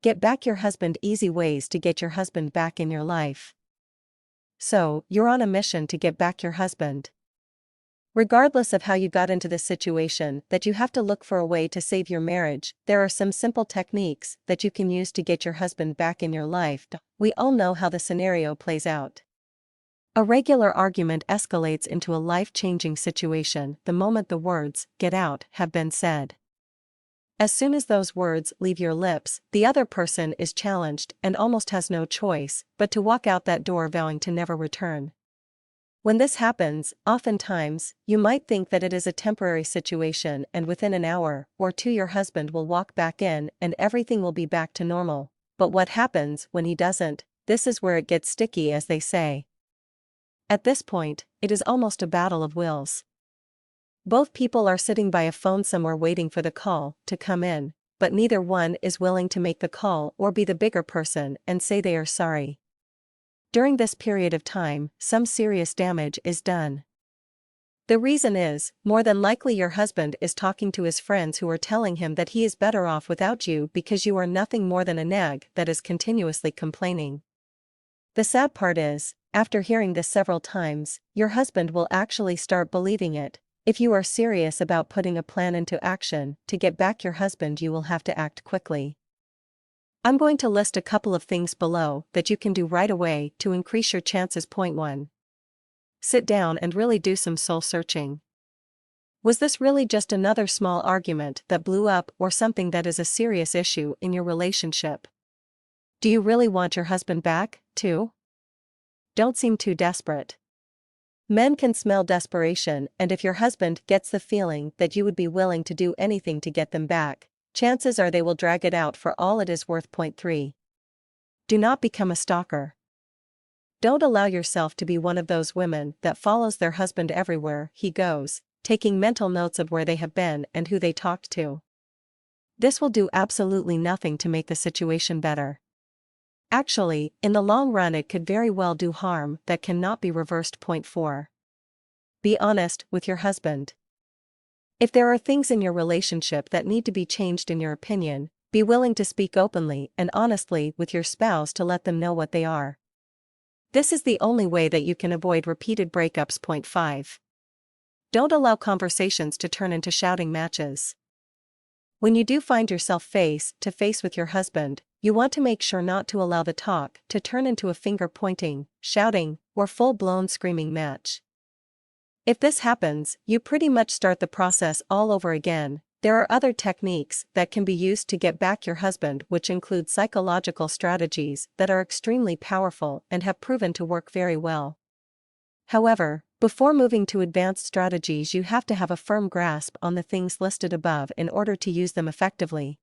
Get back your husband. Easy ways to get your husband back in your life. So, you're on a mission to get back your husband. Regardless of how you got into this situation, that you have to look for a way to save your marriage, there are some simple techniques that you can use to get your husband back in your life. We all know how the scenario plays out. A regular argument escalates into a life-changing situation the moment the words, "get out," have been said. As soon as those words leave your lips, the other person is challenged and almost has no choice but to walk out that door vowing to never return. When this happens, oftentimes, you might think that it is a temporary situation and within an hour or two your husband will walk back in and everything will be back to normal. But what happens when he doesn't? This is where it gets sticky, as they say. At this point, it is almost a battle of wills. Both people are sitting by a phone somewhere waiting for the call to come in, but neither one is willing to make the call or be the bigger person and say they are sorry. During this period of time, some serious damage is done. The reason is, more than likely your husband is talking to his friends who are telling him that he is better off without you because you are nothing more than a nag that is continuously complaining. The sad part is, after hearing this several times, your husband will actually start believing it. If you are serious about putting a plan into action to get back your husband, you will have to act quickly. I'm going to list a couple of things below that you can do right away to increase your chances. Point 1. Sit down and really do some soul searching. Was this really just another small argument that blew up or something that is a serious issue in your relationship? Do you really want your husband back, too? Don't seem too desperate. Men can smell desperation, and if your husband gets the feeling that you would be willing to do anything to get them back, chances are they will drag it out for all it is worth. Point 3. Do not become a stalker. Don't allow yourself to be one of those women that follows their husband everywhere he goes, taking mental notes of where they have been and who they talked to. This will do absolutely nothing to make the situation better. Actually, in the long run it could very well do harm that cannot be reversed. Point 4. Be honest with your husband. If there are things in your relationship that need to be changed in your opinion, be willing to speak openly and honestly with your spouse to let them know what they are. This is the only way that you can avoid repeated breakups. Point 5. Don't allow conversations to turn into shouting matches. When you do find yourself face to face with your husband, you want to make sure not to allow the talk to turn into a finger-pointing, shouting, or full-blown screaming match. If this happens, you pretty much start the process all over again. There are other techniques that can be used to get back your husband, which include psychological strategies that are extremely powerful and have proven to work very well. However, before moving to advanced strategies, you have to have a firm grasp on the things listed above in order to use them effectively.